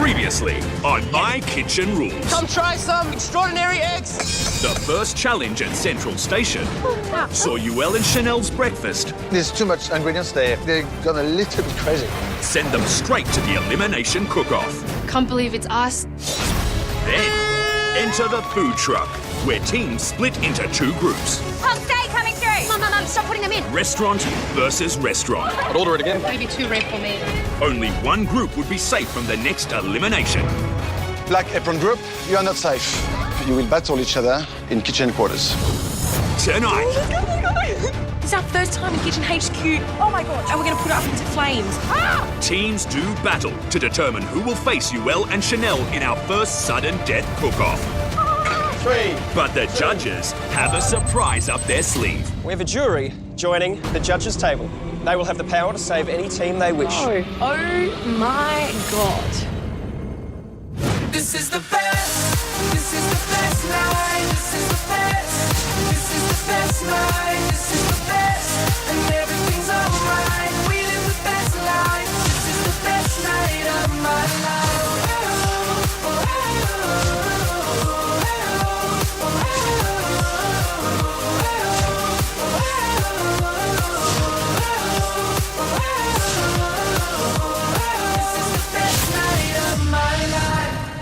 Previously on My Kitchen Rules. Come try some extraordinary eggs. The first challenge at Central Station saw Yoel and Chanel's breakfast. There's too much ingredients there. They've gone a little bit crazy. Send them straight to the elimination cook-off. Can't believe it's us. Then enter the food truck, where teams split into two groups. Pump steak coming through. Mum, stop putting them in. Restaurant versus restaurant. I'd order it again. Maybe too red for me. Only one group would be safe from the next elimination. Black Apron Group, you are not safe. You will battle each other in kitchen quarters. Tonight, It's our first time in Kitchen HQ. Oh my God. And we're going to put it up into flames. teams do battle to determine who will face Yoel and Chanel in our first sudden death cook-off. 3. But the judges have a surprise up their sleeve. We have a jury joining the judges' table. They will have the power to save any team they wish. Oh my God. This is the best. This is the best night. This is the best. This is the best night. This is the best. And everything's alright. We live the best life. This is the best night of my life. This is the best night of my life.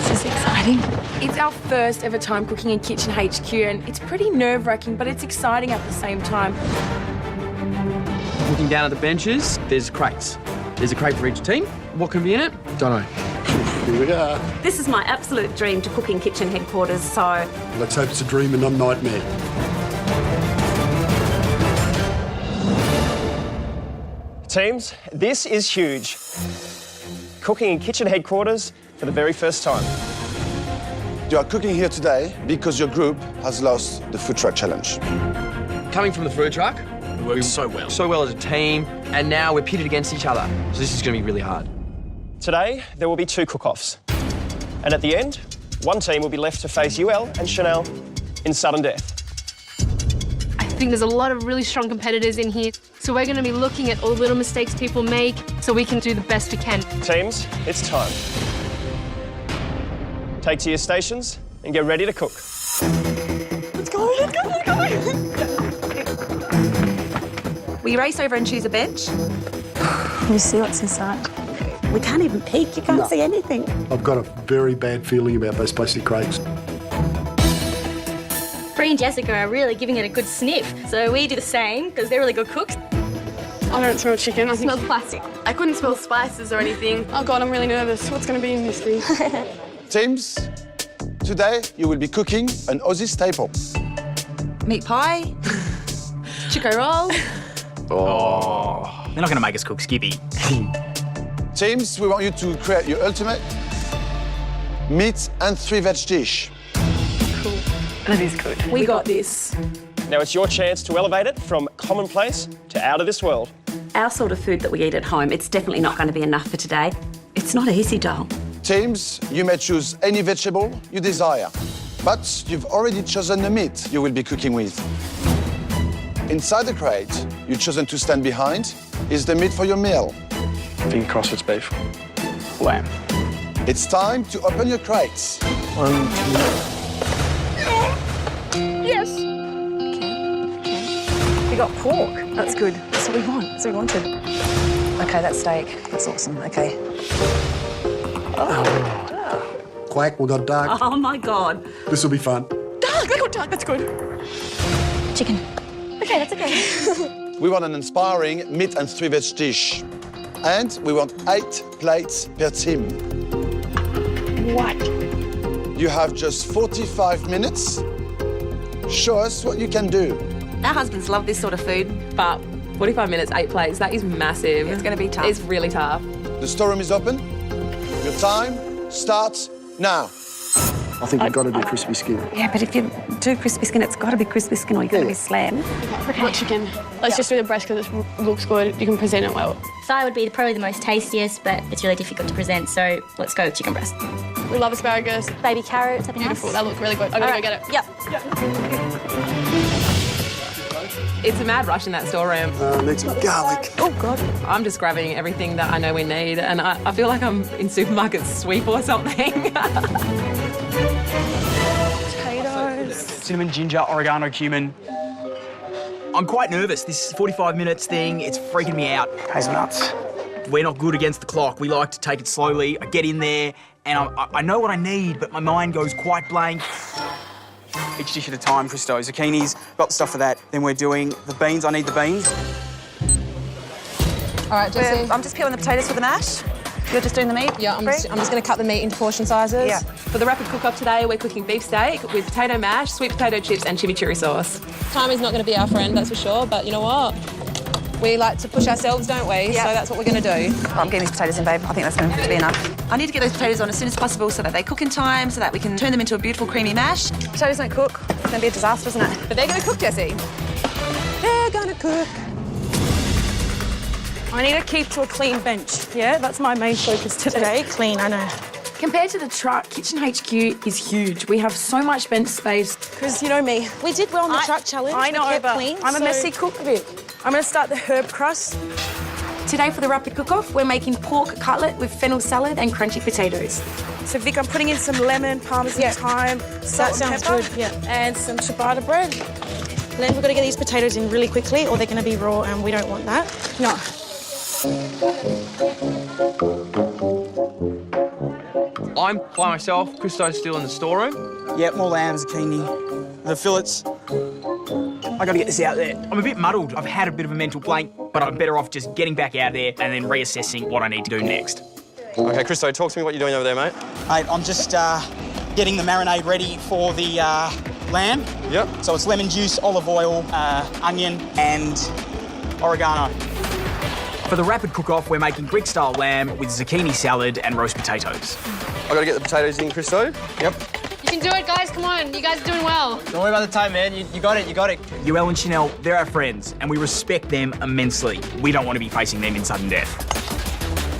This is exciting. It's our first ever time cooking in Kitchen HQ, and it's pretty nerve-wracking, but it's exciting at the same time. Looking down at the benches, there's crates. There's a crate for each team. What can be in it? Don't know. Here we are. This is my absolute dream to cook in kitchen headquarters, so Let's hope it's a dream and not a nightmare. Teams, this is huge. Cooking in kitchen headquarters for the very first time. You are cooking here today because your group has lost the food truck challenge. Coming from the food truck, It works so well. so well as a team, and now we're pitted against each other. So this is going to be really hard. Today, there will be two cook-offs. And at the end, one team will be left to face Yoel and Chanel in sudden death. I think there's a lot of really strong competitors in here. So we're going to be looking at all the little mistakes people make so we can do the best we can. Teams, it's time. Take to your stations and get ready to cook. will you race over and choose a bench? You see what's inside? We can't even peek, you can't see anything. I've got a very bad feeling about those plastic crates. Bree and Jessica are really giving it a good sniff, so we do the same because they're really good cooks. I don't smell chicken. I Smell plastic. I couldn't smell spices or anything. Oh God, I'm really nervous. What's going to be in this thing? Teams, today you will be cooking an Aussie staple. Meat pie, Chico roll. They're not going to make us cook Skippy. Teams, we want you to create your ultimate meat and 3-veg dish. That is good. We got this. Now it's your chance to elevate it from commonplace to out of this world. our sort of food that we eat at home, it's definitely not going to be enough for today. It's not easy, doll. Teams, you may choose any vegetable you desire, but you've already chosen the meat you will be cooking with. Inside the crate you've chosen to stand behind is the meat for your meal. Finger crossed it's beef. Lamb. It's time to open your crates. Yes. We got pork. That's good. That's what we want. That's what we wanted. Okay, that's steak. That's awesome. Okay. Quack, we've got duck. Oh my God. This will be fun. Duck, we got duck. That's good. Chicken. Okay, that's okay. We want an inspiring meat and 3-veg dish. And we want 8 plates per team. What? You have just 45 minutes. Show us what you can do. Our husbands love this sort of food, but 45 minutes, 8 plates, that is massive. It's going to be tough. It's really tough. The storeroom is open. Your time starts now. I think we've got to do crispy skin. Yeah, but if you do crispy skin, it's got to be crispy skin or you've got to be slam. What chicken? Let's just do the breast because it looks good. You can present it well. Thigh would be probably the most tastiest, but it's really difficult to present, so let's go with chicken breast. We love asparagus. Baby carrots, that'd be Beautiful. nice. That looks really good. I'm going to go get it. Yep. It's a mad rush in that storeroom. Need some garlic. Oh, God. I'm just grabbing everything that I know we need, and I feel like I'm in supermarket sweep or something. Potatoes. Cinnamon, ginger, oregano, cumin. I'm quite nervous. This 45 minutes thing, it's freaking me out. Hazelnuts. We're not good against the clock. We like to take it slowly. I get in there, and I know what I need, but my mind goes quite blank. Each dish at a time, Christo. Zucchinis, got the stuff for that. Then we're doing the beans. I need the beans. All right, Jessie. I'm just peeling the potatoes for the mash. You're just doing the meat? Yeah, I'm just going to cut the meat into portion sizes. Yeah. For the rapid cook-off today, we're cooking beef steak with potato mash, sweet potato chips and chimichurri sauce. Time is not going to be our friend, that's for sure, but you know what? We like to push ourselves, don't we? Yeah. So that's what we're going to do. I'm getting these potatoes in, babe. I think that's going to be enough. I need to get those potatoes on as soon as possible so that they cook in time, so that we can turn them into a beautiful creamy mash. Potatoes don't cook. It's going to be a disaster, isn't it? But they're going to cook, Jessie. They're going to cook. I need to keep to a clean bench. Yeah, that's my main focus today. Clean, I know. Compared to the truck, Kitchen HQ is huge. We have so much bench space. Because you know me, we did well on the truck challenge. I know, but clean, I'm a messy cook a bit. I'm going to start the herb crust. Today for the rapid cook-off, we're making pork cutlet with fennel salad and crunchy potatoes. So Vic, I'm putting in some lemon, parmesan thyme, salt and pepper, and some ciabatta bread. Then we've got to get these potatoes in really quickly or they're going to be raw and we don't want that. No. I'm by myself. Christo's still in the storeroom. Yep, more lamb, zucchini. The fillets. I got to get this out there. I'm a bit muddled. I've had a bit of a mental blank, but I'm better off just getting back out there and then reassessing what I need to do next. OK, Christo, talk to me what you're doing over there, mate. Mate, I'm just getting the marinade ready for the lamb. Yep. So it's lemon juice, olive oil, onion and oregano. For the rapid cook-off, we're making Greek-style lamb with zucchini salad and roast potatoes. I've got to get the potatoes in, Christo. Yep. You can do it, guys. Come on. You guys are doing well. Don't worry about the time, man. You got it, you got it. Yoel and Chanel, they're our friends, and we respect them immensely. We don't want to be facing them in sudden death.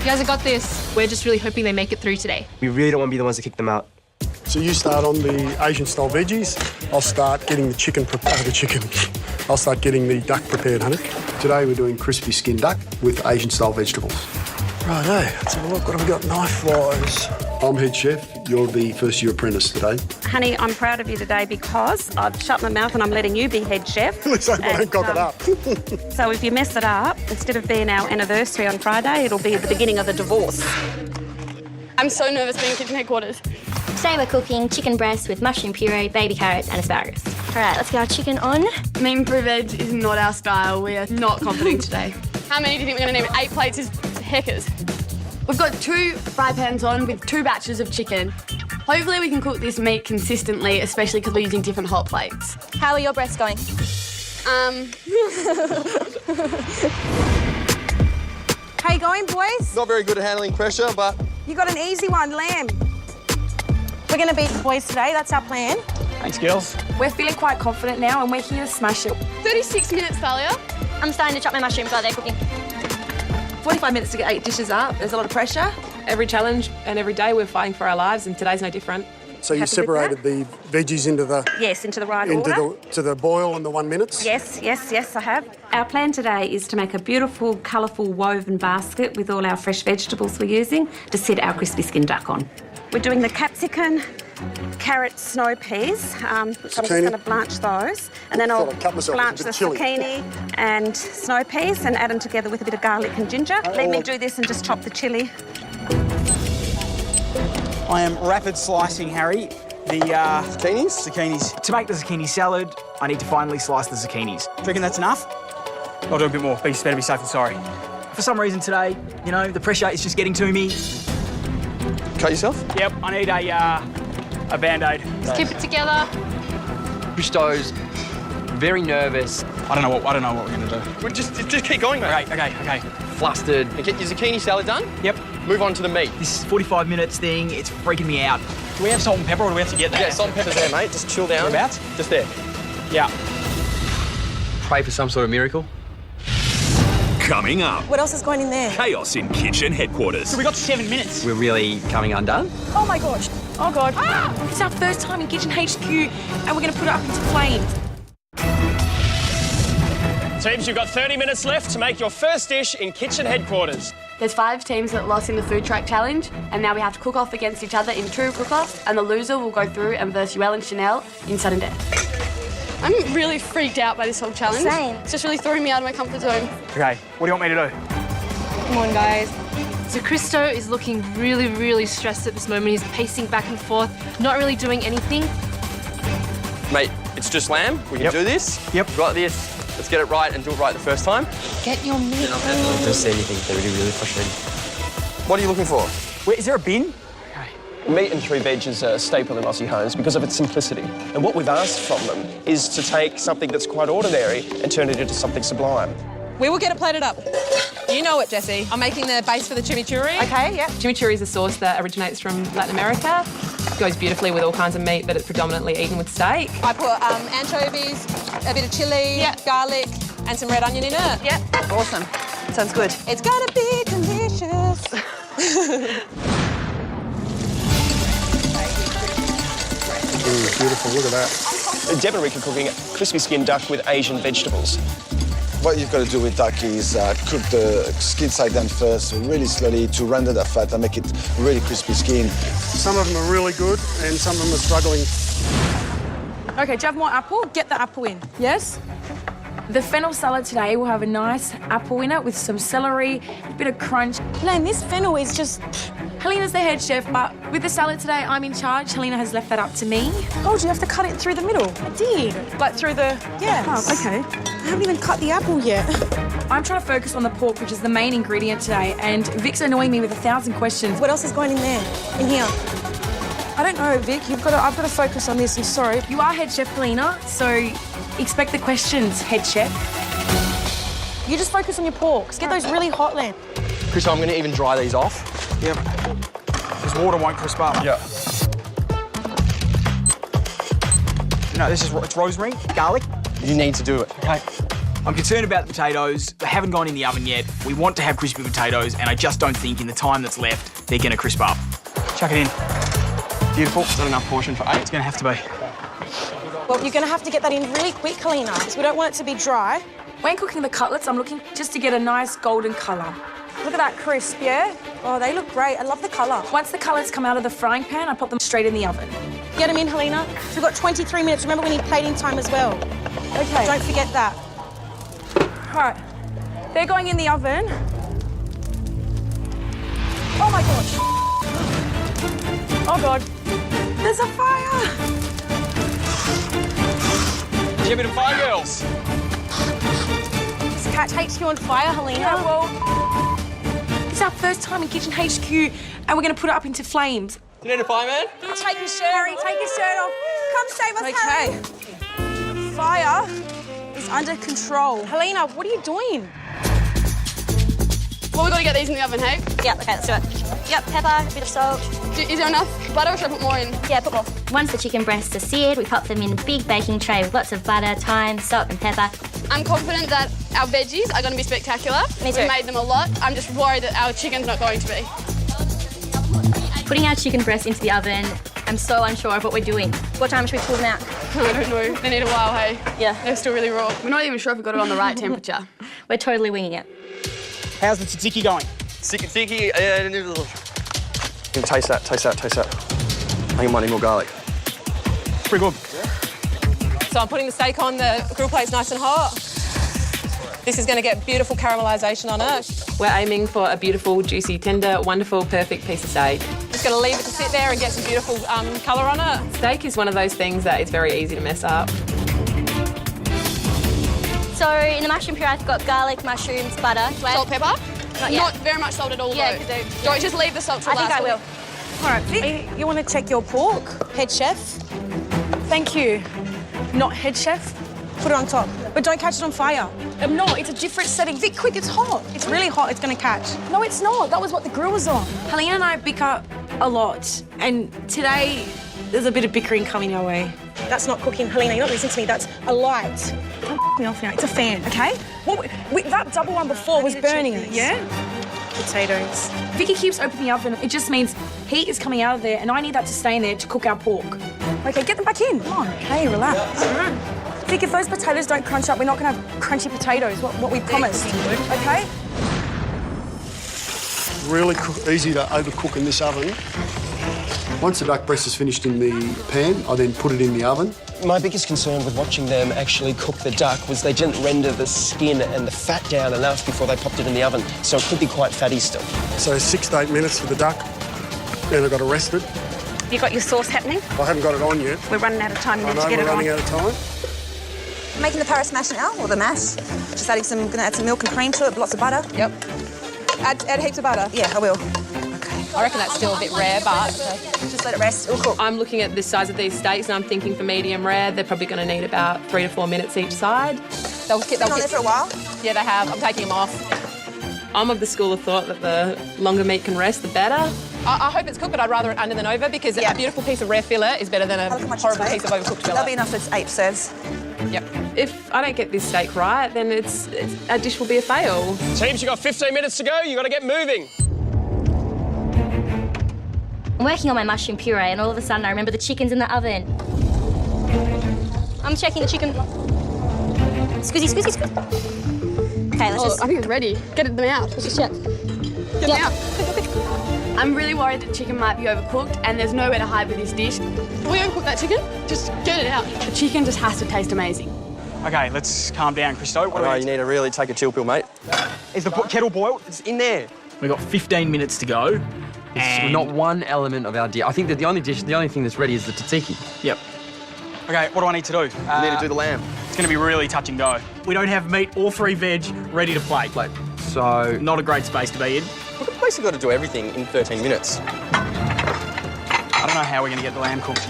You guys have got this. We're just really hoping they make it through today. We really don't want to be the ones to kick them out. So you start on the Asian-style veggies. I'll start getting the chicken I'll start getting the duck prepared, honey. Today we're doing crispy skin duck with Asian-style vegetables. Righto, let's have a look. What have we got knife-wise? I'm head chef. You're the first-year apprentice today. Honey, I'm proud of you today because I've shut my mouth and I'm letting you be head chef. Let's hope I don't cock it up. So if you mess it up, instead of being our anniversary on Friday, it'll be the beginning of the divorce. I'm so nervous being in kitchen headquarters. Today we're cooking chicken breast with mushroom puree, baby carrots and asparagus. All right, let's get our chicken on. Meat and veg is not our style. We are not confident today. How many do you think we're going to need? 8 plates is heckers. We've got 2 fry pans on with 2 batches of chicken. Hopefully we can cook this meat consistently, especially because we're using different hot plates. How are your breasts going? How you going, boys? Not very good at handling pressure, but... You got an easy one, lamb. We're going to beat the boys today. That's our plan. Thanks, girls. We're feeling quite confident now and we're here to smash it. 36 minutes, Thalia. I'm starting to chop my mushrooms while they're cooking. 45 minutes to get 8 dishes up. There's a lot of pressure. Every challenge and every day we're fighting for our lives and today's no different. So you separated the veggies into the... Yes, into the right order. To the boil and the 1 minutes? Yes, I have. Our plan today is to make a beautiful, colourful woven basket with all our fresh vegetables we're using to set our crispy skin duck on. We're doing the capsicum, carrot, snow peas, which I'm just going to blanch those. And then I'll blanch the zucchini and snow peas and add them together with a bit of garlic and ginger. Let me do this and just chop the chilli. I am rapid slicing, Harry, the zucchinis. To make the zucchini salad, I need to finally slice the zucchinis. Do you reckon that's enough? I'll do a bit more. Better be safe than sorry. For some reason today, you know, the pressure is just getting to me. Cut yourself? Yep, I need a Band-Aid. Just keep it together. Christo's very nervous. I don't know what we're going to do. Well, just keep going, mate. Okay. Flustered. And get your zucchini salad done? Yep. Move on to the meat. This 45 minutes thing, it's freaking me out. Do we have salt and pepper or do we have to get that? Yeah, salt and pepper's there, mate. Just chill down. Whereabouts? Just there. Yeah. Pray for some sort of miracle. Coming up, What else is going in there? chaos in kitchen headquarters. So we got 7 minutes. We're really coming undone. Oh, my gosh. Oh, God. It's our first time in Kitchen HQ and we're going to put it up into flames. Teams, you've got 30 minutes left to make your first dish in kitchen headquarters. There's 5 teams that lost in the food truck challenge, and now we have to cook off against each other in 2 cook-offs, and the loser will go through and verse UL and Chanel in sudden death. I'm really freaked out by this whole challenge. Same. It's just really throwing me out of my comfort zone. Okay, what do you want me to do? Come on, guys. So Christo is looking really, really stressed at this moment. He's pacing back and forth, not really doing anything. Mate, it's just lamb. We can do this. Yep. We've got this. Let's get it right and do it right the first time. Get your meat. Don't say anything. They're really frustrating. What are you looking for? Wait, is there a bin? Meat and 3 veg is a staple in Aussie homes because of its simplicity. And what we've asked from them is to take something that's quite ordinary and turn it into something sublime. We will get it plated up. You know it, Jessie. I'm making the base for the chimichurri. Okay, yeah. Chimichurri is a sauce that originates from Latin America. It goes beautifully with all kinds of meat, but it's predominantly eaten with steak. I put anchovies, a bit of chilli, garlic, and some red onion in it. Yeah, awesome. Sounds good. It's gonna be delicious. Beautiful, look at that. Deb and Rick are cooking crispy skin duck with Asian vegetables. What you've got to do with duck is cook the skin side down first, really slowly to render that fat and make it really crispy skin. Some of them are really good and some of them are struggling. Okay, do you have more apple? Get the apple in. Yes? The fennel salad today will have a nice apple in it with some celery, a bit of crunch. Man, this fennel is just... Helena's the head chef, but with the salad today, I'm in charge. Helena has left that up to me. Oh, do you have to cut it through the middle? I did. Like through the... Yes. Oh, okay. I haven't even cut the apple yet. I'm trying to focus on the pork, which is the main ingredient today, and Vic's annoying me with 1,000 questions. What else is going in there? In here? I don't know, Vic. I've got to focus on this. I'm sorry. You are head chef, Helena, so expect the questions, head chef. You just focus on your porks. Get those really hot lamb. Chris, I'm going to even dry these off. Yep. This water won't crisp up. Yeah. No, it's rosemary, garlic. You need to do it. Okay. I'm concerned about the potatoes. They haven't gone in the oven yet. We want to have crispy potatoes, and I just don't think in the time that's left, they're going to crisp up. Chuck it in. Beautiful. Is that enough portion for 8? It's going to have to be. Well, you're going to have to get that in really quick, Helena, because we don't want it to be dry. When cooking the cutlets, I'm looking just to get a nice golden colour. Look at that crisp, yeah? Oh, they look great. I love the colour. Once the cutlets come out of the frying pan, I pop them straight in the oven. Get them in, Helena. So we've got 23 minutes. Remember, we need plating time as well. Okay. Don't forget that. All right. They're going in the oven. Oh, my gosh. Oh, God. There's a fire. Give it a fire, girls. Is Catch HQ on fire, Helena? Yeah, well, it's our first time in Kitchen HQ, and we're going to put it up into flames. You need a fireman? Take your shirt, take your shirt off. Come save us, Okay. Harry. Fire is under control. Helena, what are you doing? Well, we've got to get these in the oven, hey? Yeah, okay, let's do it. Yep, pepper, a bit of salt. Is there enough butter or should I put more in? Yeah, put more. Once the chicken breasts are seared, we pop them in a big baking tray with lots of butter, thyme, salt and pepper. I'm confident that our veggies are going to be spectacular. Me too. We've made them a lot. I'm just worried that our chicken's not going to be. Putting our chicken breasts into the oven, I'm so unsure of what we're doing. What time should we pull them out? I don't know. They need a while, hey? Yeah. They're still really raw. We're not even sure if we got it on the right temperature. We're totally winging it. How's the tzatziki going? Sticky. Taste that. I think I might need more garlic. Pretty good. So I'm putting the steak on, the grill plate's nice and hot. This is going to get beautiful caramelisation on it. We're aiming for a beautiful, juicy, tender, wonderful, perfect piece of steak. Just going to leave it to sit there and get some beautiful colour on it. Steak is one of those things that it's very easy to mess up. So in the mushroom puree, I've got garlic, mushrooms, butter. Salt, pepper? Not yet. Not very much salt at all, Yeah, though. because Don't just leave the salt till I think last. I will. All right, Vic, you want to check your pork, head chef? Thank you. Not head chef. Put it on top. But don't catch it on fire. No, it's a different setting. Vic, quick, it's hot. It's really hot. It's going to catch. No, it's not. That was what the grill was on. Helena and I bicker a lot, and today there's a bit of bickering coming our way. That's not cooking, Helena. You're not listening to me. That's a light. Don't f me off now. It's a fan, okay? That double one before was burning it, yeah? Potatoes. Vicky keeps opening the oven. It just means heat is coming out of there, and I need that to stay in there to cook our pork. Okay, get them back in. Come on. Okay, relax. All right. Vic, if those potatoes don't crunch up, we're not going to have crunchy potatoes, what we promised, okay? Really easy to overcook in this oven. Once the duck breast is finished in the pan, I then put it in the oven. My biggest concern with watching them actually cook the duck was they didn't render the skin and the fat down enough before they popped it in the oven, so it could be quite fatty still. So 6 to 8 minutes for the duck, then I got to rest it. You got your sauce happening? I haven't got it on yet. We're running out of time. You I need know to get we're it on. running out of time. I'm making the Paris mash now, or the mash. Just adding some, gonna add some milk and cream to it, lots of butter. Yep. Add heaps of butter. Yeah, I will. I reckon that's still a bit rare, but just let it rest. It'll cook. I'm looking at the size of these steaks and I'm thinking for medium rare, they're probably going to need about 3 to 4 minutes each side. They'll Been on there for a while? Yeah, they have. I'm taking them off. I'm of the school of thought that the longer meat can rest, the better. I hope it's cooked, but I'd rather it under than over because a beautiful piece of rare fillet is better than a horrible piece of overcooked fillet. That'll be enough for 8 serves. Yep. If I don't get this steak right, then our dish will be a fail. Teams, you've got 15 minutes to go. You've got to get moving. I'm working on my mushroom puree, and all of a sudden I remember the chicken's in the oven. I'm checking the chicken. Squeezy. Okay, let's just... I think it's ready. Get them out. Let's just check. Get them out. I'm really worried that chicken might be overcooked, and there's nowhere to hide with this dish. Will we overcook that chicken? Just get it out. The chicken just has to taste amazing. Okay, let's calm down, Christo. You need to really take a chill pill, mate. Is the kettle boiled? It's in there. We've got 15 minutes to go. It's not one element of our dish. I think that the only thing that's ready is the tzatziki. Yep. Okay, what do I need to do? You need to do the lamb. It's going to be really touch and go. We don't have meat or 3 veg ready to plate. So... Not a great space to be in. We've basically got to do everything in 13 minutes. I don't know how we're going to get the lamb cooked.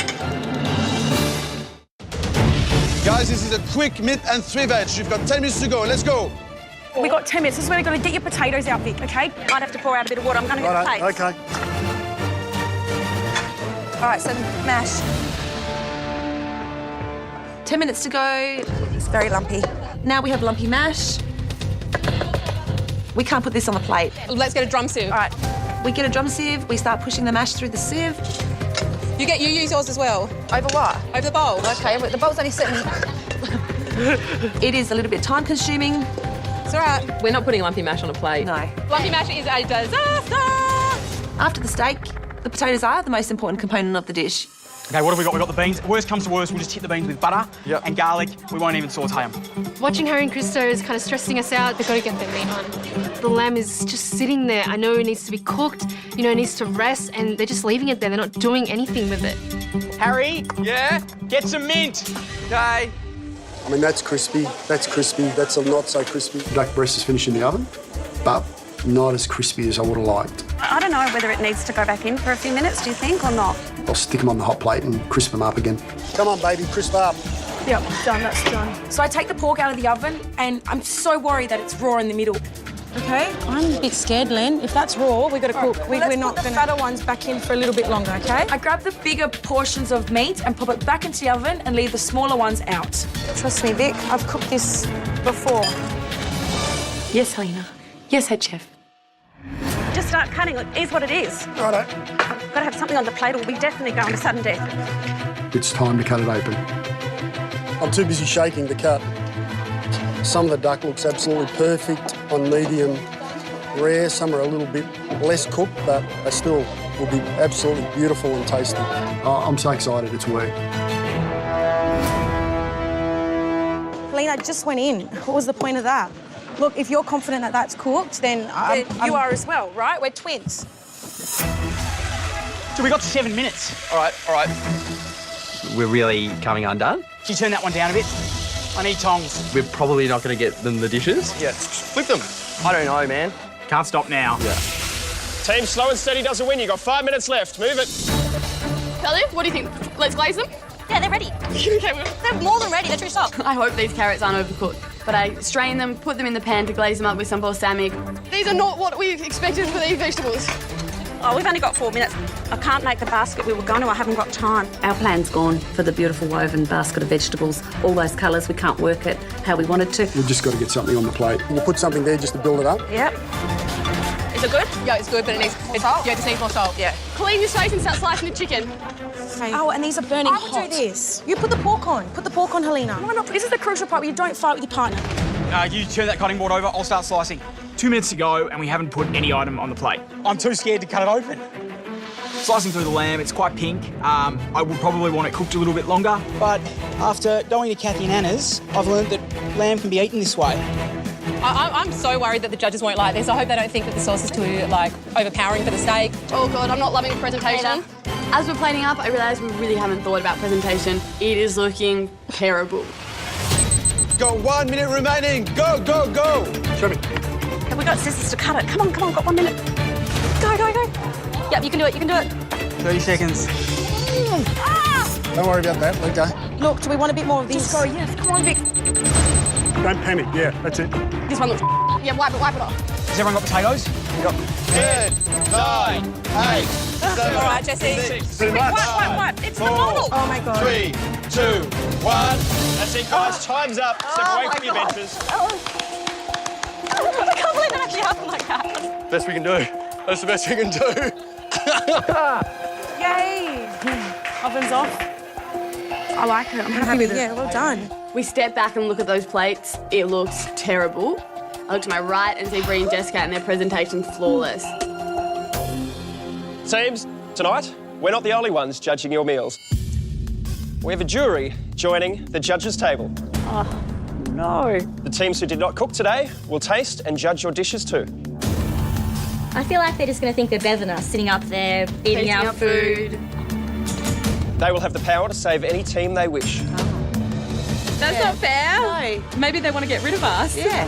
Guys, this is a quick meat and 3 veg. You've got 10 minutes to go. Let's go. We got 10 minutes. This is where we've got to get your potatoes out, Vic, okay? Might have to pour out a bit of water. I'm going to get the plates. Okay. All right, so mash. 10 minutes to go. It's very lumpy. Now we have lumpy mash. We can't put this on the plate. Let's get a drum sieve. All right. We get a drum sieve. We start pushing the mash through the sieve. You use yours as well. Over what? Over the bowl. Okay, but the bowl's only sitting... It is a little bit time-consuming. It's all right. We're not putting lumpy mash on a plate. No. Lumpy mash is a disaster. After the steak, the potatoes are the most important component of the dish. Okay, what have we got? We've got the beans. Worst comes to worst, we'll just hit the beans with butter and garlic. We won't even saute them. Watching Harry and Christo is kind of stressing us out. They've got to get their meat on. The lamb is just sitting there. I know it needs to be cooked, you know, it needs to rest, and they're just leaving it there. They're not doing anything with it. Harry? Yeah? Get some mint. Okay. I mean, that's crispy. That's crispy. That's not so crispy. Duck breast is finished in the oven, but not as crispy as I would have liked. I don't know whether it needs to go back in for a few minutes, do you think, or not? I'll stick them on the hot plate and crisp them up again. Come on, baby, crisp up. Yep, done, that's done. So I take the pork out of the oven, and I'm so worried that it's raw in the middle. Okay? I'm a bit scared, Len. If that's raw, we've got to cook. We're not going to... fatter ones back in for a little bit longer, okay? I grab the bigger portions of meat and pop it back into the oven and leave the smaller ones out. Trust me, Vic, I've cooked this before. Yes, Helena. Yes, head chef. Just start cutting. It is what it is. Righto. Got to have something on the plate or we'll be definitely going to sudden death. It's time to cut it open. I'm too busy shaking to cut. Some of the duck looks absolutely perfect on medium rare. Some are a little bit less cooked, but they still will be absolutely beautiful and tasty. Oh, I'm so excited it's worked. Helena, I just went in. What was the point of that? Look, if you're confident that that's cooked, then you are as well, right? We're twins. So we got 7 minutes. All right. We're really coming undone. Can you turn that one down a bit? I need tongs. We're probably not going to get them the dishes. Yeah, flip them. I don't know, man. Can't stop now. Yeah. Team, slow and steady doesn't win. You've got 5 minutes left. Move it. Kelly, what do you think? Let's glaze them? Yeah, they're ready. They're more than ready. They're too soft. I hope these carrots aren't overcooked. But I strain them, put them in the pan to glaze them up with some balsamic. These are not what we expected for these vegetables. Oh, we've only got 4 minutes. I can't make the basket we were going to. I haven't got time. Our plan's gone for the beautiful woven basket of vegetables. All those colours, we can't work it how we wanted to. We've just got to get something on the plate. We'll put something there just to build it up. Yep. Is it good? Yeah, it's good, but it needs salt. Yeah, it just needs more salt. Yeah. Clean your face and start slicing the chicken. Okay. Oh, and these are burning I will hot. do this. You put the pork on. Put the pork on, Helena. Why not? This is the crucial part where you don't fight with your partner. You turn that cutting board over, I'll start slicing. 2 minutes to go, and we haven't put any item on the plate. I'm too scared to cut it open. Slicing through the lamb, it's quite pink. I would probably want it cooked a little bit longer. But after going to Kathy and Anna's, I've learned that lamb can be eaten this way. I'm so worried that the judges won't like this. I hope they don't think that the sauce is too, overpowering for the steak. Oh, God, I'm not loving the presentation. As we're plating up, I realise we really haven't thought about presentation. It is looking terrible. Got 1 minute remaining. Go, go, go. Show me. Have we got scissors to cut it? Come on, got 1 minute. Go, go, go. Yep, you can do it, you can do it. 30 seconds. Don't worry about that. Let go. Look, do we want a bit more of this? Just go, yes. Come on, Vic. Don't panic. Yeah, that's it. This one looks yeah, wipe it off. Has everyone got potatoes? 10, 9, 8, 7, All right, Jesse. 6, Too much. Wipe. It's the model. Oh, my God. 3, 2, 1. That's it, guys. Time's up. Step away from your benches. I can't believe it actually happened like that. Best we can do. That's the best we can do. Yay. Oven's off. I like it. I'm happy with it. Yeah, well done. We step back and look at those plates. It looks terrible. I look to my right and see Bree and Jessica and their presentation's flawless. Teams, tonight, we're not the only ones judging your meals. We have a jury joining the judges' table. Oh, no. The teams who did not cook today will taste and judge your dishes too. I feel like they're just going to think they're better than us, sitting up there, eating our food. They will have the power to save any team they wish. That's not fair. No. Maybe they want to get rid of us. Yeah.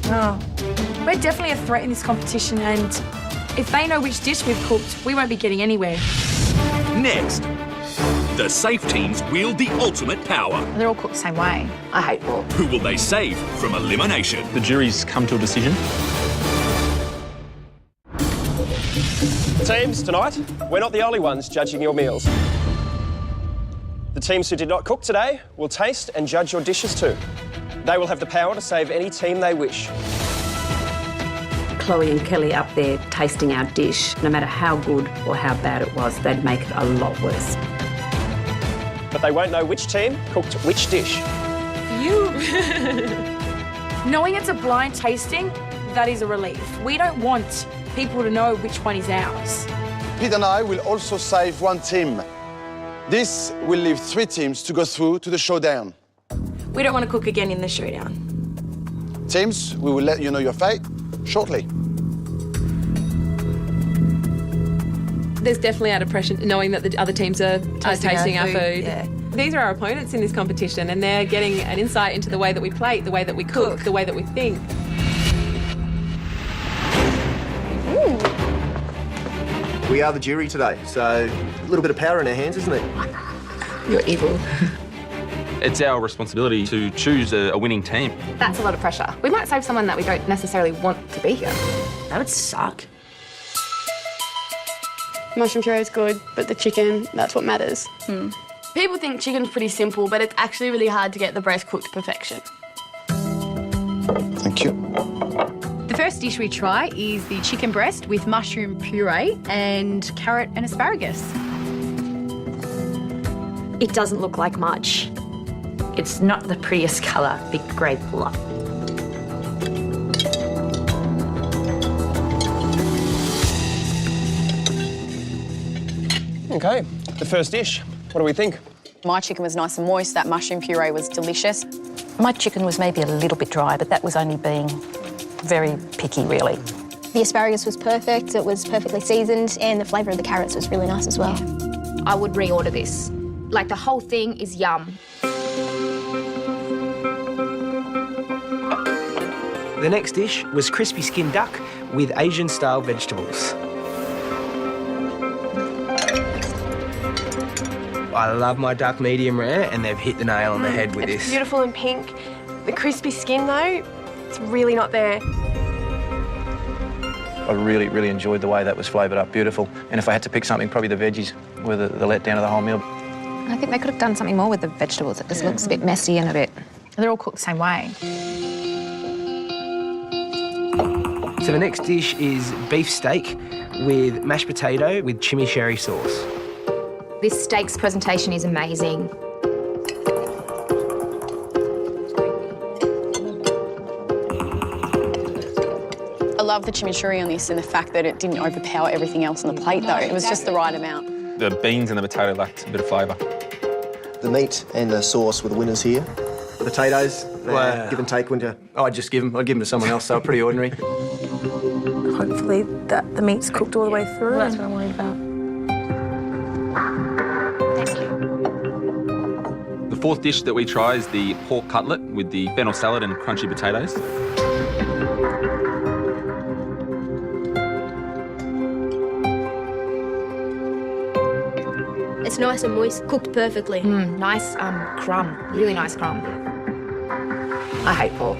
Oh. We're definitely a threat in this competition, and if they know which dish we've cooked, we won't be getting anywhere. Next, the safe teams wield the ultimate power. They're all cooked the same way. I hate pork. Who will they save from elimination? The jury's come to a decision. Teams, tonight, we're not the only ones judging your meals. The teams who did not cook today will taste and judge your dishes too. They will have the power to save any team they wish. Chloe and Kelly up there tasting our dish, no matter how good or how bad it was, they'd make it a lot worse. But they won't know which team cooked which dish. You. Knowing it's a blind tasting, that is a relief. We don't want people to know which one is ours. Pete and I will also save one team. This will leave 3 teams to go through to the showdown. We don't want to cook again in the showdown. Teams, we will let you know your fate shortly. There's definitely out of pressure knowing that the other teams are tasting our food. Yeah. These are our opponents in this competition, and they're getting an insight into the way that we plate, the way that we cook, the way that we think. We are the jury today, so a little bit of power in our hands, isn't it? You're evil. It's our responsibility to choose a winning team. That's a lot of pressure. We might save someone that we don't necessarily want to be here. That would suck. Mushroom puree is good, but the chicken, that's what matters. People think chicken's pretty simple, but it's actually really hard to get the breast cooked to perfection. Thank you. The first dish we try is the chicken breast with mushroom puree and carrot and asparagus. It doesn't look like much. It's not the prettiest colour, big grey puller. Okay, the first dish. What do we think? My chicken was nice and moist. That mushroom puree was delicious. My chicken was maybe a little bit dry, but that was only being very picky, really. The asparagus was perfect, it was perfectly seasoned, and the flavour of the carrots was really nice as well. I would reorder this. Like, the whole thing is yum. The next dish was crispy skinned duck with Asian-style vegetables. I love my duck medium rare, and they've hit the nail on the head with this. Beautiful and pink. The crispy skin, though, it's really not there. I really, really enjoyed the way that was flavoured up. Beautiful. And if I had to pick something, probably the veggies were the letdown of the whole meal. I think they could have done something more with the vegetables. It just looks a bit messy and a bit... They're all cooked the same way. So the next dish is beef steak with mashed potato with chimichurri sauce. This steaks presentation is amazing. I love the chimichurri on this and the fact that it didn't overpower everything else on the plate, though. It was just the right amount. The beans and the potato lacked a bit of flavour. The meat and the sauce were the winners here. The potatoes, give and take, wouldn't you? I'd give them to someone else. They were pretty ordinary. Hopefully that the meat's cooked all the way through. Well, that's what I'm worried about. The fourth dish that we try is the pork cutlet with the fennel salad and crunchy potatoes. It's nice and moist, cooked perfectly. Nice crumb, really nice crumb. I hate pork.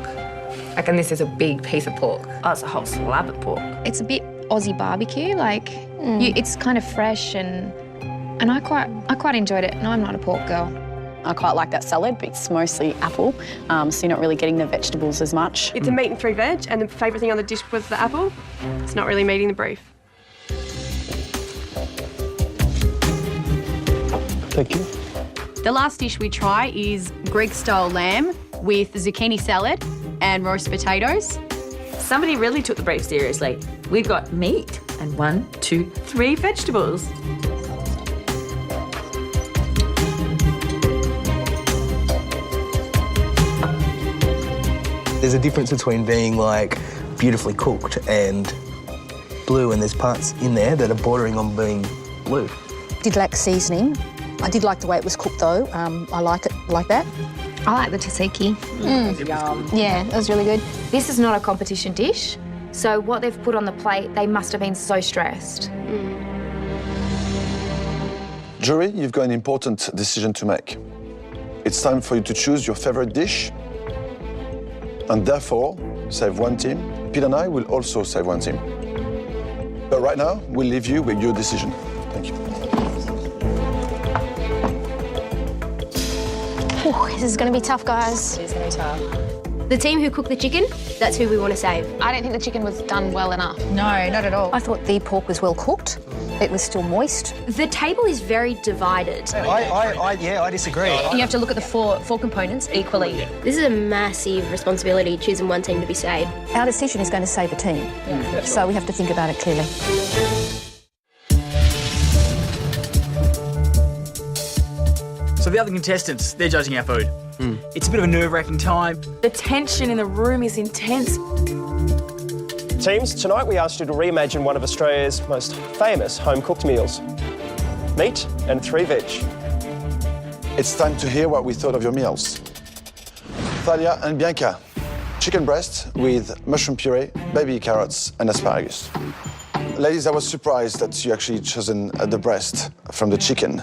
Like, and this is a big piece of pork. Oh, it's a whole slab of pork. It's a bit Aussie barbecue, like it's kind of fresh and I quite enjoyed it. And I'm not a pork girl. I quite like that salad, but it's mostly apple, so you're not really getting the vegetables as much. It's a meat and 3 veg, and the favourite thing on the dish was the apple. It's not really meeting the brief. Thank you. The last dish we try is Greek-style lamb with zucchini salad and roast potatoes. Somebody really took the brief seriously. We've got meat and 1, 2, 3 vegetables. There's a difference between being like beautifully cooked and blue, and there's parts in there that are bordering on being blue. Did lack seasoning. I did like the way it was cooked, though. I like it like that. I like the tzatziki. Yum. Yeah, that was really good. This is not a competition dish, so what they've put on the plate, they must have been so stressed. Jury, you've got an important decision to make. It's time for you to choose your favorite dish, and therefore save one team. Pete and I will also save one team. But right now, we'll leave you with your decision. Thank you. This is going to be tough, guys. It is going to be tough. The team who cooked the chicken, that's who we want to save. I don't think the chicken was done well enough. No, not at all. I thought the pork was well cooked. It was still moist. The table is very divided. I disagree. You have to look at the four components equally. This is a massive responsibility, choosing one team to be saved. Our decision is going to save a team, so we have to think about it clearly. So the other contestants, they're judging our food. It's a bit of a nerve-wracking time. The tension in the room is intense. Teams, tonight we asked you to reimagine one of Australia's most famous home-cooked meals. Meat and 3 veg. It's time to hear what we thought of your meals. Thalia and Bianca, chicken breast with mushroom puree, baby carrots and asparagus. Ladies, I was surprised that you actually chosen the breast from the chicken.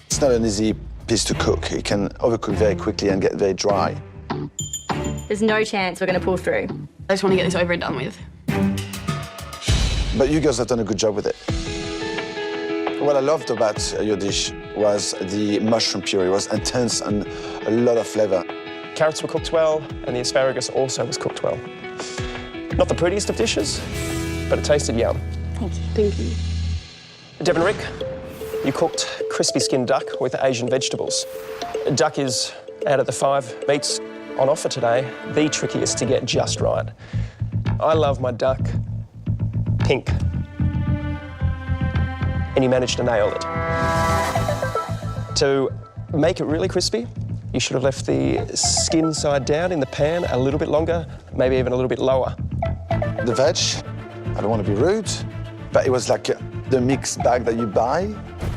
It's not an easy piece to cook. It can overcook very quickly and get very dry. There's no chance we're going to pull through. I just want to get this over and done with. But you girls have done a good job with it. What I loved about your dish was the mushroom puree. It was intense and a lot of flavour. Carrots were cooked well, and the asparagus also was cooked well. Not the prettiest of dishes, but it tasted yum. Thank you. Thank you. Deb and Rick, you cooked crispy skinned duck with Asian vegetables. Duck is, out of the 5 meats on offer today, the trickiest to get just right. I love my duck pink, and you managed to nail it. To make it really crispy, you should have left the skin side down in the pan a little bit longer, maybe even a little bit lower. The veg, I don't want to be rude, but it was like the mixed bag that you buy,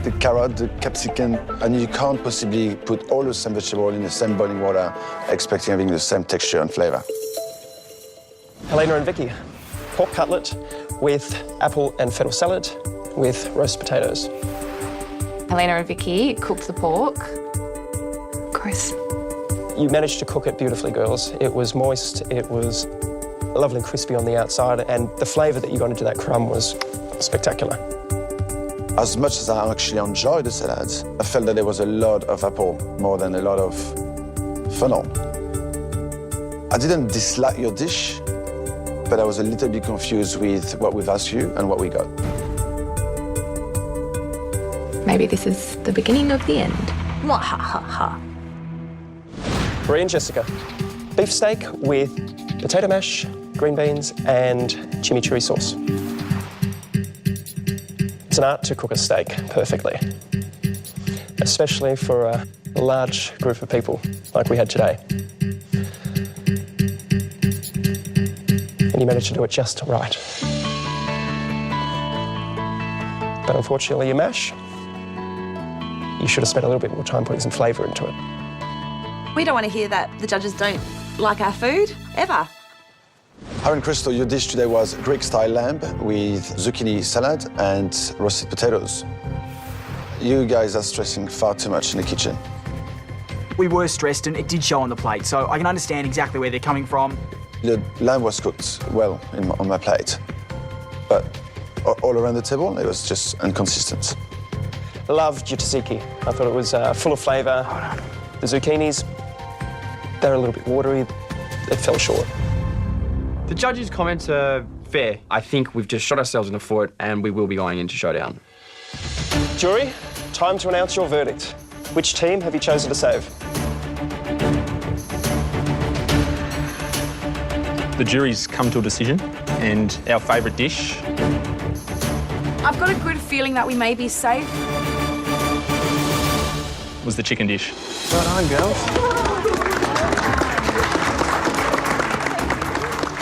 the carrot, the capsicum, and you can't possibly put all the same vegetable in the same boiling water, expecting having the same texture and flavour. Helena and Vicky, pork cutlet with apple and fennel salad with roast potatoes. Helena and Vicky cooked the pork. Gross. You managed to cook it beautifully, girls. It was moist, it was lovely and crispy on the outside, and the flavour that you got into that crumb was spectacular. As much as I actually enjoyed the salad, I felt that there was a lot of apple more than a lot of fennel. I didn't dislike your dish, but I was a little bit confused with what we've asked you and what we got. maybe this is the beginning of the end. Ha ha ha. Brie and Jessica, beef steak with potato mash, green beans and chimichurri sauce. It's an art to cook a steak perfectly, especially for a large group of people like we had today. And you managed to do it just right. But unfortunately, your mash, you should have spent a little bit more time putting some flavour into it. We don't want to hear that the judges don't like our food, ever. Aaron Crystal, your dish today was Greek-style lamb with zucchini salad and roasted potatoes. You guys are stressing far too much in the kitchen. We were stressed and it did show on the plate, so I can understand exactly where they're coming from. The lamb was cooked well on my plate, but all around the table, it was just inconsistent. Loved your tzatziki. I thought it was full of flavour. The zucchinis, they're a little bit watery. It fell short. The judges' comments are fair. I think we've just shot ourselves in the foot and we will be going into showdown. Jury, time to announce your verdict. Which team have you chosen to save? The jury's come to a decision, and our favourite dish. I've got a good feeling that we may be safe. Was the chicken dish. Right on, girls.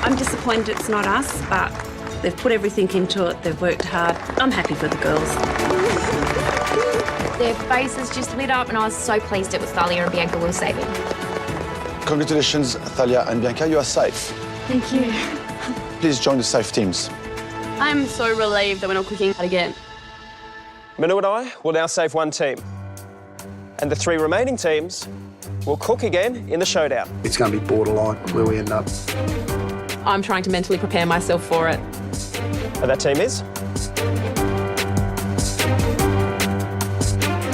I'm disappointed it's not us, but they've put everything into it. They've worked hard. I'm happy for the girls. Their faces just lit up and I was so pleased it was Thalia and Bianca we were saving. Congratulations, Thalia and Bianca, you are safe. Thank you. Please join the safe teams. I'm so relieved that we're not cooking again. Manu and I will now save one team. And the 3 remaining teams will cook again in the showdown. It's going to be borderline where we end up. I'm trying to mentally prepare myself for it. And that team is?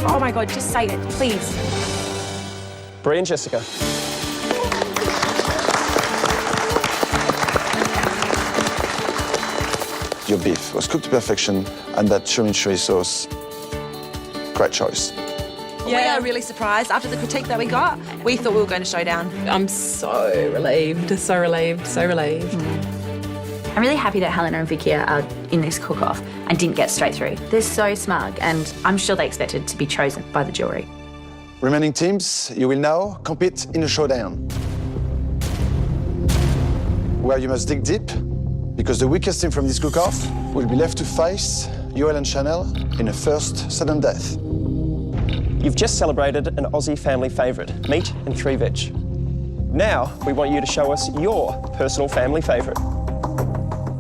Oh my God, just say it, please. Brie and Jessica. Your beef was cooked to perfection, and that chimichurri sauce, great choice. We are really surprised. After the critique that we got, we thought we were going to showdown. I'm so relieved, so relieved, so relieved. I'm really happy that Helena and Vicky are in this cook-off and didn't get straight through. They're so smug, and I'm sure they expected to be chosen by the jury. Remaining teams, you will now compete in a showdown, where you must dig deep, because the weakest team from this cook-off will be left to face Yoel and Chanel in a first sudden death. You've just celebrated an Aussie family favourite, meat and 3 veg. Now, we want you to show us your personal family favourite.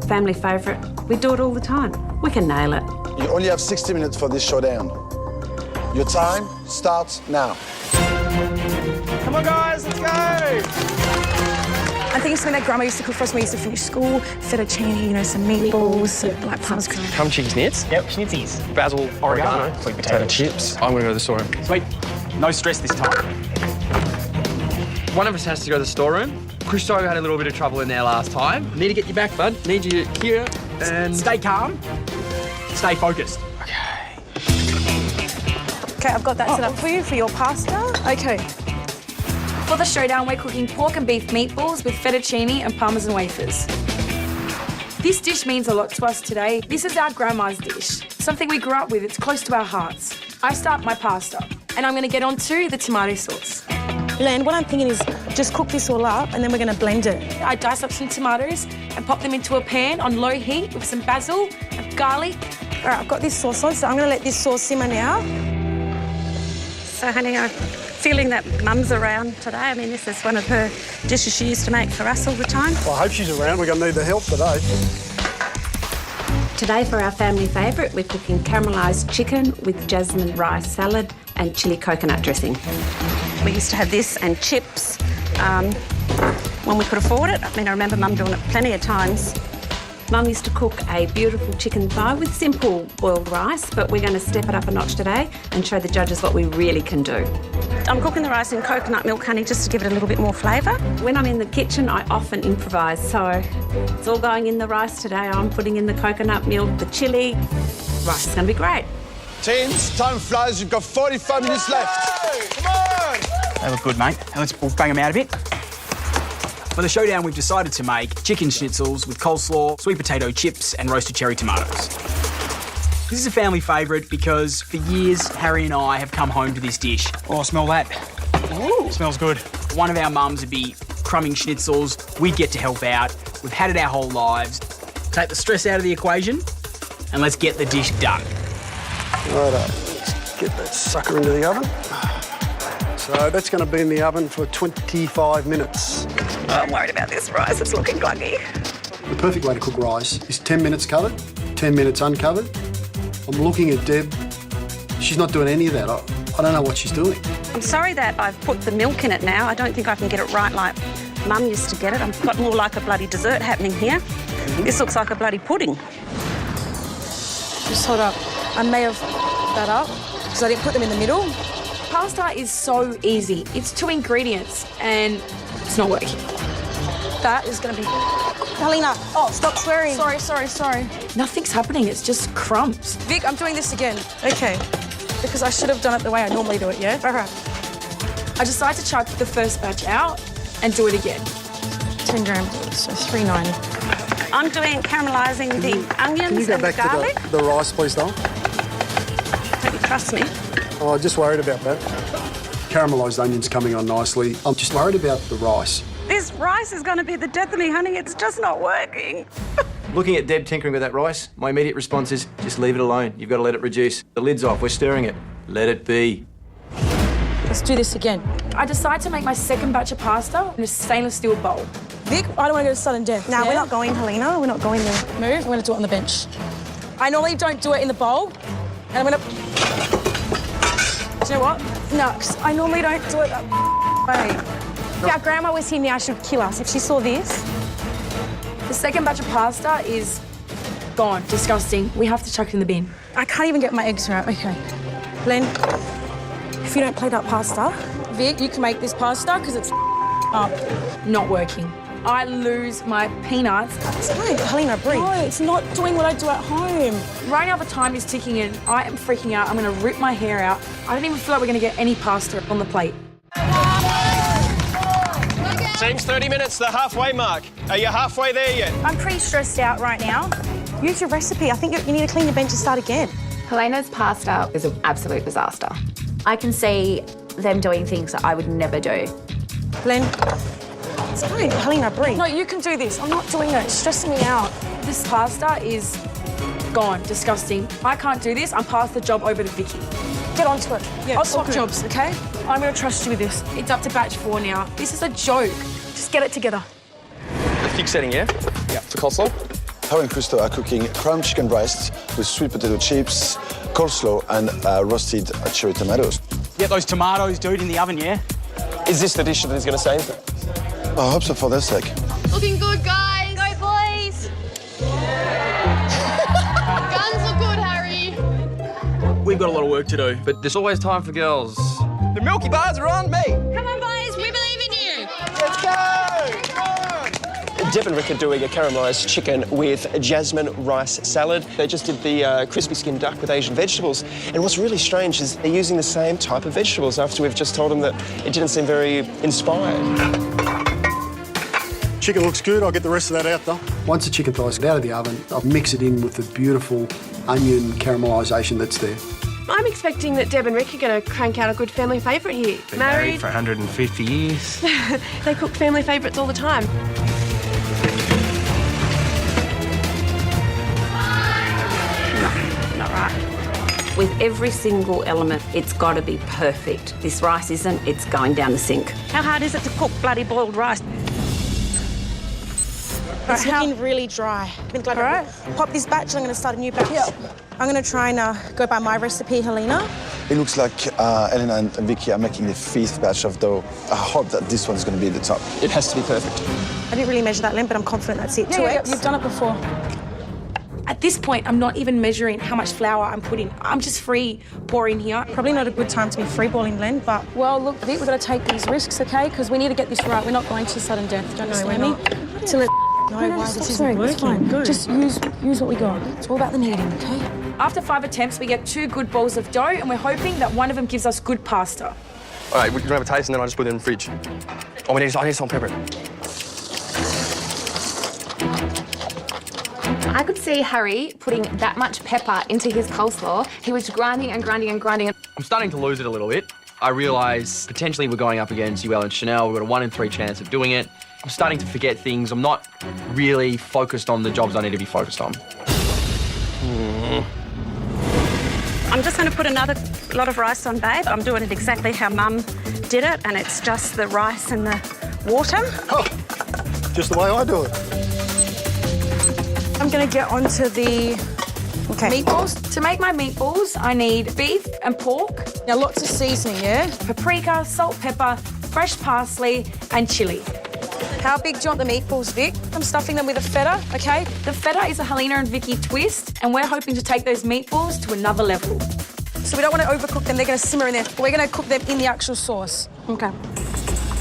Family favourite. We do it all the time. We can nail it. You only have 60 minutes for this showdown. Your time starts now. Come on, guys, let's go! I think it's something that Grandma used to cook for us when we used to finish school. Fettuccine, you know, some meatballs, like parmesan. Crumb cheese schnitz? Yep, schnitzies. Basil, oregano, Sweet potato chips. I'm going to go to the storeroom. Sweet. No stress this time. One of us has to go to the storeroom. Christo had a little bit of trouble in there last time. Need to get you back, bud. Need you here and... Stay calm. Stay focused. Okay, I've got that set up for you for your pasta. Okay. For the showdown, we're cooking pork and beef meatballs with fettuccine and parmesan wafers. This dish means a lot to us today. This is our grandma's dish, something we grew up with. It's close to our hearts. I start my pasta, and I'm going to get on to the tomato sauce. Len, what I'm thinking is just cook this all up and then we're going to blend it. I dice up some tomatoes and pop them into a pan on low heat with some basil and garlic. All right, I've got this sauce on, so I'm going to let this sauce simmer now. So, honey, I'm feeling that Mum's around today. I mean, this is one of her dishes she used to make for us all the time. Well, I hope she's around. We're going to need the help today. Today, for our family favourite, we're cooking caramelised chicken with jasmine rice salad and chilli coconut dressing. We used to have this and chips when we could afford it. I mean, I remember Mum doing it plenty of times. Mum used to cook a beautiful chicken thigh with simple boiled rice, but we're going to step it up a notch today and show the judges what we really can do. I'm cooking the rice in coconut milk, honey, just to give it a little bit more flavour. When I'm in the kitchen, I often improvise, so it's all going in the rice today. I'm putting in the coconut milk, the chilli. Rice is going to be great. Teams, time flies. You've got 45 minutes left. Come on! They look good, mate. Now we'll bang them out a bit. For the showdown, we've decided to make chicken schnitzels with coleslaw, sweet potato chips, and roasted cherry tomatoes. This is a family favourite because for years, Harry and I have come home to this dish. Oh, smell that. Ooh. Smells good. One of our mums would be crumbing schnitzels. We'd get to help out. We've had it our whole lives. Take the stress out of the equation and let's get the dish done. Right up. Let's get that sucker into the oven. So that's going to be in the oven for 25 minutes. I'm worried about this rice. It's looking gluggy. The perfect way to cook rice is 10 minutes covered, 10 minutes uncovered. I'm looking at Deb. She's not doing any of that. I don't know what she's doing. I'm sorry that I've put the milk in it now. I don't think I can get it right like Mum used to get it. I've got more like a bloody dessert happening here. This looks like a bloody pudding. Just hold up. I may have that up because I didn't put them in the middle. Pasta is so easy. It's 2 ingredients and it's not working. That is going to be... Helena, oh, stop swearing. Sorry. Nothing's happening. It's just crumbs. Vic, I'm doing this again. Okay. Because I should have done it the way I normally do it, yeah? Right. I decided to chuck the first batch out and do it again. 10 grams, so $3.90. I'm doing caramelising the onions Can you go and back the garlic. to the rice, please, Dom? Don't you trust me? Oh, I'm just worried about that. Caramelised onions coming on nicely. I'm just worried about the rice. This rice is going to be the death of me, honey. It's just not working. Looking at Deb tinkering with that rice, my immediate response is just leave it alone. You've got to let it reduce. The lid's off. We're stirring it. Let it be. Let's do this again. I decided to make my second batch of pasta in a stainless steel bowl. Vic, I don't want to go to sudden death. No, we're not going, Helena. We're not going there. Move. We're going to do it on the bench. I normally don't do it in the bowl. And I'm going to... Do you know what? No, 'cause I normally don't do it that way. If our grandma was here now, she would kill us. If she saw this... The second batch of pasta is gone. Disgusting. We have to chuck it in the bin. I can't even get my eggs right. OK. Glenn, if you don't plate up pasta, Vic, you can make this pasta because it's up. Not working. I lose my peanuts. It's fine. Helena, breathe. No, it's not doing what I do at home. Right now the time is ticking and I am freaking out. I'm going to rip my hair out. I don't even feel like we're going to get any pasta on the plate. Team's 30 minutes, the halfway mark. Are you halfway there yet? I'm pretty stressed out right now. Use your recipe. I think you need to clean your bench and start again. Helena's pasta is an absolute disaster. I can see them doing things that I would never do. Glenn, it's fine. Helena, breathe. No, you can do this. I'm not doing it. It's stressing me out. This pasta is gone. Disgusting. I can't do this. I'm past the job over to Vicky. Get onto it. Yeah, I'll swap jobs, OK? I'm going to trust you with this. It's up to batch 4 now. This is a joke. Just get it together. The fig setting, yeah? Yeah. For coleslaw? Harry and Christo are cooking crumb chicken breast with sweet potato chips, coleslaw, and roasted cherry tomatoes. Get those tomatoes, dude, in the oven, yeah? Is this the dish that is going to save them? I hope so for their sake. Looking good, guys. Go, boys. Guns look good, Harry. We've got a lot of work to do. But there's always time for girls. The Milky Bars are on me. Come on, boys. We believe in you. Let's go! Deb and Rick are doing a caramelised chicken with jasmine rice salad. They just did the crispy skinned duck with Asian vegetables. And what's really strange is they're using the same type of vegetables after we've just told them that it didn't seem very inspired. Chicken looks good. I'll get the rest of that out, though. Once the chicken thighs out of the oven, I'll mix it in with the beautiful onion caramelisation that's there. I'm expecting that Deb and Rick are going to crank out a good family favourite here. Been married for 150 years. They cook family favourites all the time. Not right. With every single element, it's got to be perfect. This rice isn't, it's going down the sink. How hard is it to cook bloody boiled rice? It's looking really dry. All right. Pop this batch and I'm going to start a new batch. Yep. I'm going to try and go by my recipe, Helena. It looks like Elena and Vicky are making the 5th batch of dough. I hope that this one's going to be at the top. It has to be perfect. I didn't really measure that, Len, but I'm confident that's it. 2x. Yeah, you've done it before. At this point, I'm not even measuring how much flour I'm putting. I'm just free pouring here. Probably not a good time to be freeballing, Len, but... Well, look, Vic, we've got to take these risks, OK? Because we need to get this right. We're not going to sudden death. Don't understand me? Till it... No, why this isn't working. It's fine. Just use what we got. It's all about the kneading, OK? After 5 attempts, we get 2 good balls of dough, and we're hoping that one of them gives us good pasta. All right, we're gonna have a taste and then I'll just put it in the fridge. Oh, I need salt and pepper. I could see Harry putting that much pepper into his coleslaw. He was grinding and grinding and grinding. I'm starting to lose it a little bit. I realise potentially we're going up against UL and Chanel. We've got a 1 in 3 chance of doing it. I'm starting to forget things. I'm not really focused on the jobs I need to be focused on. I'm just going to put another lot of rice on, babe. I'm doing it exactly how Mum did it, and it's just the rice and the water. Oh, just the way I do it. I'm going to get onto the meatballs. To make my meatballs, I need beef and pork. Now, lots of seasoning, yeah? Paprika, salt, pepper, fresh parsley, and chilli. How big do you want the meatballs, Vic? I'm stuffing them with a feta, okay? The feta is a Helena and Vicky twist, and we're hoping to take those meatballs to another level. So we don't want to overcook them. They're going to simmer in there. We're going to cook them in the actual sauce. Okay.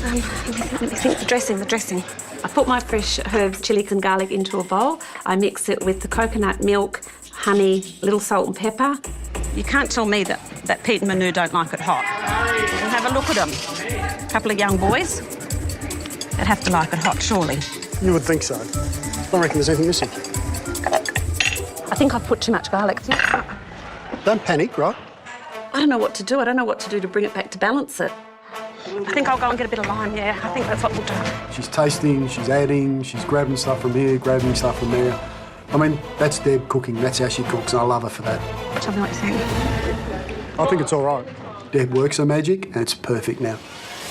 Let me think. The dressing. I put my fresh herbs, chilli and garlic into a bowl. I mix it with the coconut milk, honey, little salt and pepper. You can't tell me that Pete and Manu don't like it hot. And have a look at them. A couple of young boys. They'd have to like it hot, surely. You would think so. I don't reckon there's anything missing. I think I've put too much garlic. Don't panic, right? I don't know what to do. I don't know what to do to bring it back to balance it. I think I'll go and get a bit of lime, yeah. I think that's what we'll do. She's tasting, she's adding, she's grabbing stuff from here, grabbing stuff from there. I mean, that's Deb cooking. That's how she cooks, and I love her for that. Tell me what you think. I think it's all right. Deb works her magic, and it's perfect now.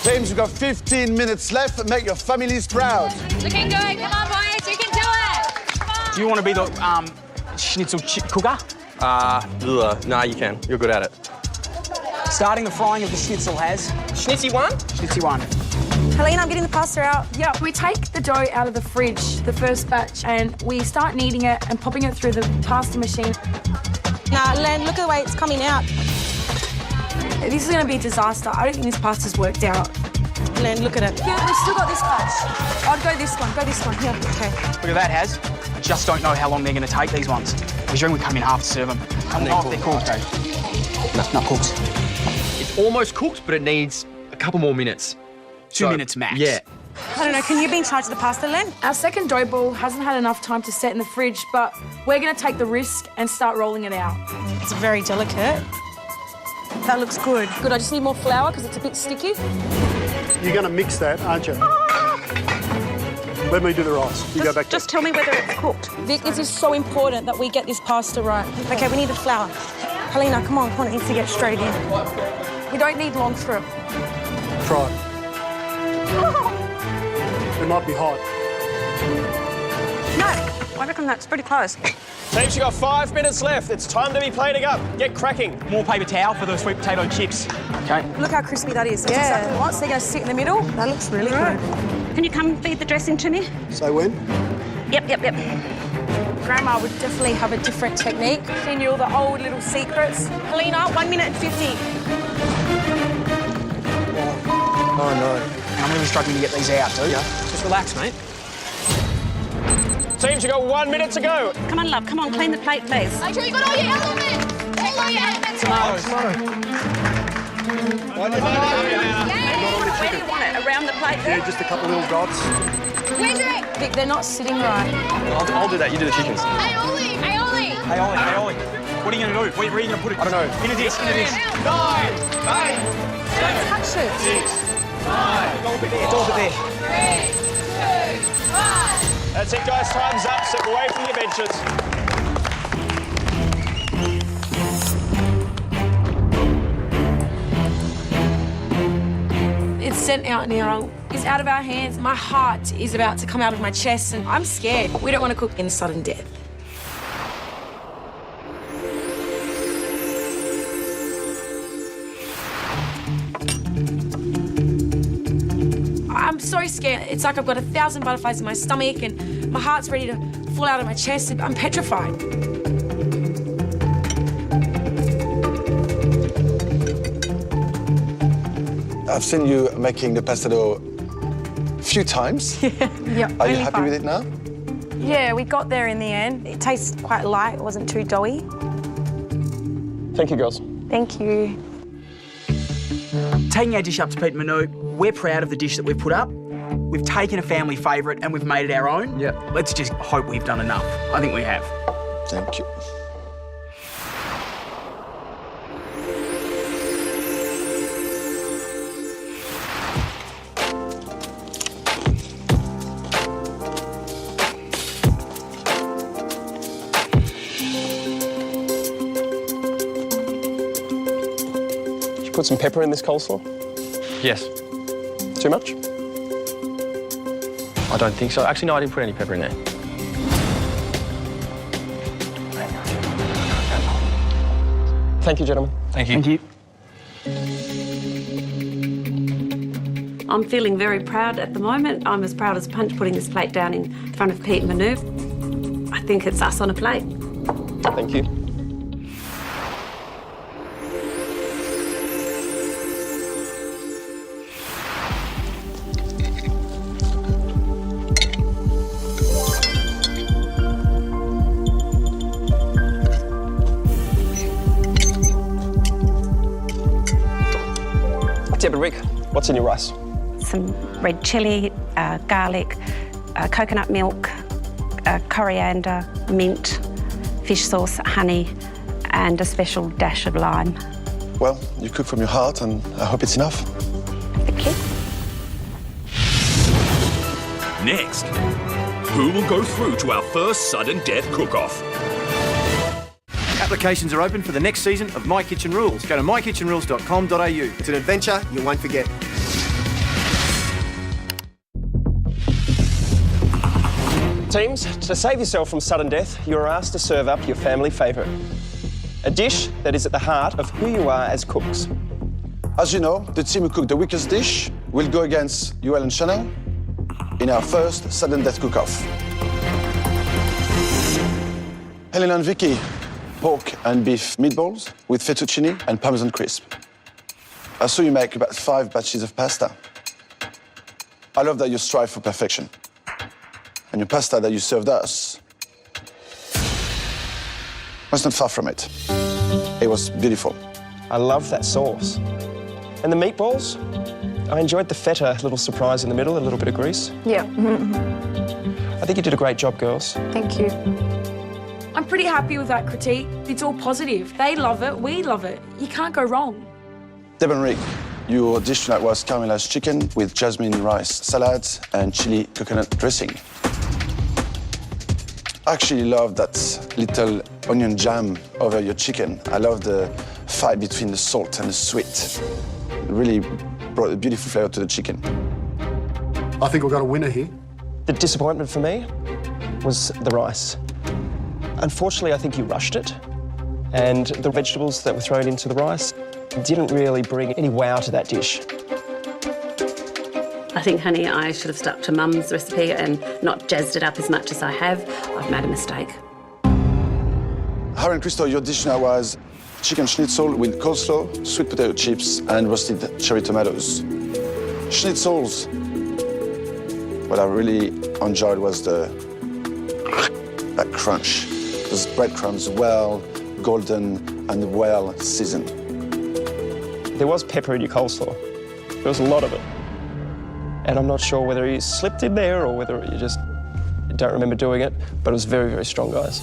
James, you've got 15 minutes left. Make your families proud. Looking good. Come on, boys. You can do it. Do you want to be the schnitzel cooker? No, you can. You're good at it. Starting the frying of the schnitzel has. Schnitzy 1? Schnitzy 1. Helena, I'm getting the pasta out. Yeah, we take the dough out of the fridge, the first batch, and we start kneading it and popping it through the pasta machine. Nah, Len, look at the way it's coming out. This is going to be a disaster. I don't think this pasta's worked out. Len, look at it. Yeah, we've still got this batch. I'd go this one. Go this one. Yeah, okay. Look at that, Haz. I just don't know how long they're going to take, these ones. Because you're going to come in half to serve them. I don't know if they're cooked. No, not cooked. It's almost cooked, but it needs a couple more minutes. 2 minutes max. Yeah. I don't know, can you be in charge of the pasta, Len? Our second dough ball hasn't had enough time to set in the fridge, but we're going to take the risk and start rolling it out. It's very delicate. That looks good. Good, I just need more flour because it's a bit sticky. You're going to mix that, aren't you? Let me do the rice. You go back. Just tell me whether it's cooked. Vic, this is so important that we get this pasta right. Okay, we need the flour. Helena, come on, it needs to get straight in. We don't need long for it. Try it. It might be hot. No, I reckon that's pretty close. Teams, you've got 5 minutes left. It's time to be plating up. Get cracking. More paper towel for the sweet potato chips. Okay. Look how crispy that is. That's exactly what. So they're going to sit in the middle. That looks really good. Can you come feed the dressing to me? Say when? Yep. Grandma would definitely have a different technique. She knew all the old little secrets. Helena, 1 minute and 50. Oh, no. I'm really struggling to get these out, dude. Yeah. Just relax, mate. Teams, you've got 1 minute to go. Come on, love. Come on, clean the plate, please. Make sure you got all your elements. All your elements. Where do you want it? Around the plate there? Yeah, just a couple of little dots. Where's your egg? Vic, they're not sitting right. I'll do that. You do the chickens. Aioli. Aioli. What are you going to do? Where are you going to put it? I don't know. In a dish. 9, 8, Don't touch it. 6, 5, Go a bit there. Go a bit there. 3, 2, 1. That's it, guys. Time's up. Step away from your benches. It's sent out now. It's out of our hands. My heart is about to come out of my chest, and I'm scared. We don't want to cook in sudden death. I'm so scared. It's like I've got 1,000 butterflies in my stomach, and my heart's ready to fall out of my chest. I'm petrified. I've seen you making the pasta dough a few times. Yeah. Are you happy with it now? Yeah, we got there in the end. It tastes quite light. It wasn't too doughy. Thank you, girls. Thank you. Taking our dish up to Pete Manu, we're proud of the dish that we've put up. We've taken a family favourite and we've made it our own. Yeah. Let's just hope we've done enough. I think we have. Thank you. Did you put some pepper in this coleslaw? Yes. Too much? I don't think so. Actually, no, I didn't put any pepper in there. Thank you, gentlemen. Thank you. Thank you. I'm feeling very proud at the moment. I'm as proud as Punch putting this plate down in front of Pete Manu. I think it's us on a plate. Thank you. Deb and Rick, what's in your rice? Some red chilli, garlic, coconut milk, coriander, mint, fish sauce, honey, and a special dash of lime. Well, you cook from your heart, and I hope it's enough. Thank you. Next, who will go through to our first sudden death cook-off? Applications are open for the next season of My Kitchen Rules. Go to mykitchenrules.com.au. It's an adventure you won't forget. Teams, to save yourself from sudden death, you are asked to serve up your family favourite. A dish that is at the heart of who you are as cooks. As you know, the team who cooked the weakest dish will go against Yoel and Chanel in our first sudden death cook-off. Helena and Vicky, pork and beef meatballs with fettuccine and Parmesan crisp. I saw you make about 5 batches of pasta. I love that you strive for perfection. And your pasta that you served us was not far from it. It was beautiful. I love that sauce. And the meatballs? I enjoyed the feta little surprise in the middle, a little bit of grease. Yeah. I think you did a great job, girls. Thank you. I'm pretty happy with that critique. It's all positive. They love it, we love it. You can't go wrong. Deb and Rick, your dish tonight was caramelized chicken with jasmine rice salad and chili coconut dressing. I actually love that little onion jam over your chicken. I love the fight between the salt and the sweet. It really brought a beautiful flavour to the chicken. I think we've got a winner here. The disappointment for me was the rice. Unfortunately, I think you rushed it, and the vegetables that were thrown into the rice didn't really bring any wow to that dish. I think, honey, I should have stuck to Mum's recipe and not jazzed it up as much as I have. I've made a mistake. Harry and Crystal, your dish now was chicken schnitzel with coleslaw, sweet potato chips, and roasted cherry tomatoes. Schnitzels. What I really enjoyed was that crunch. Those breadcrumbs well golden and well seasoned. There was pepper in your coleslaw. There was a lot of it. And I'm not sure whether you slipped in there or whether you just don't remember doing it, but it was very, very strong, guys.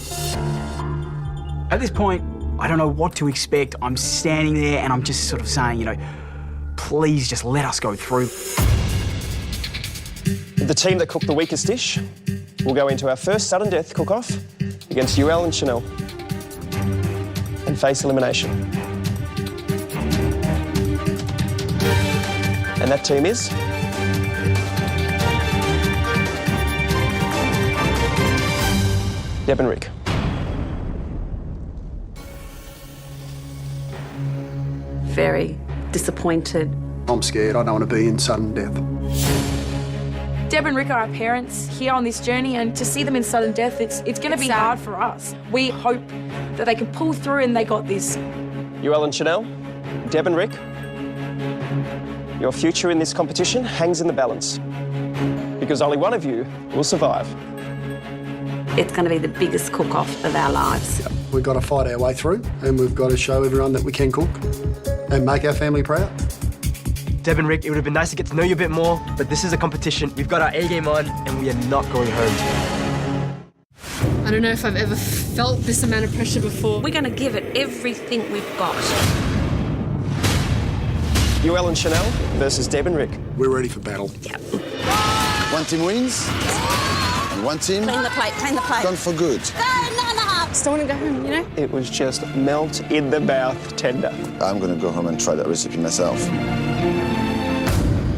At this point, I don't know what to expect. I'm standing there and I'm just sort of saying, you know, please just let us go through. The team that cooked the weakest dish will go into our first sudden death cook-off against Yoel and Chanel and face elimination. And that team is... Deb and Rick. Very disappointed. I'm scared. I don't want to be in sudden death. Deb and Rick are our parents here on this journey, and to see them in sudden death, it's going to be hard for us. We hope that they can pull through and they got this. Yoel and Chanel, Deb and Rick, your future in this competition hangs in the balance because only one of you will survive. It's going to be the biggest cook-off of our lives. We've got to fight our way through, and we've got to show everyone that we can cook and make our family proud. Deb and Rick, it would have been nice to get to know you a bit more, but this is a competition. We've got our A game on, and we are not going home. I don't know if I've ever felt this amount of pressure before. We're going to give it everything we've got. Yoel and Chanel versus Deb and Rick. We're ready for battle. Yep. One team wins, and one team Clean the plate. gone for good. Still want to go home, you know? It was just melt in the mouth tender. I'm going to go home and try that recipe myself.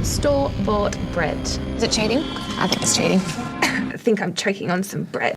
Store-bought bread. Is it cheating? I think it's cheating. I think I'm choking on some bread.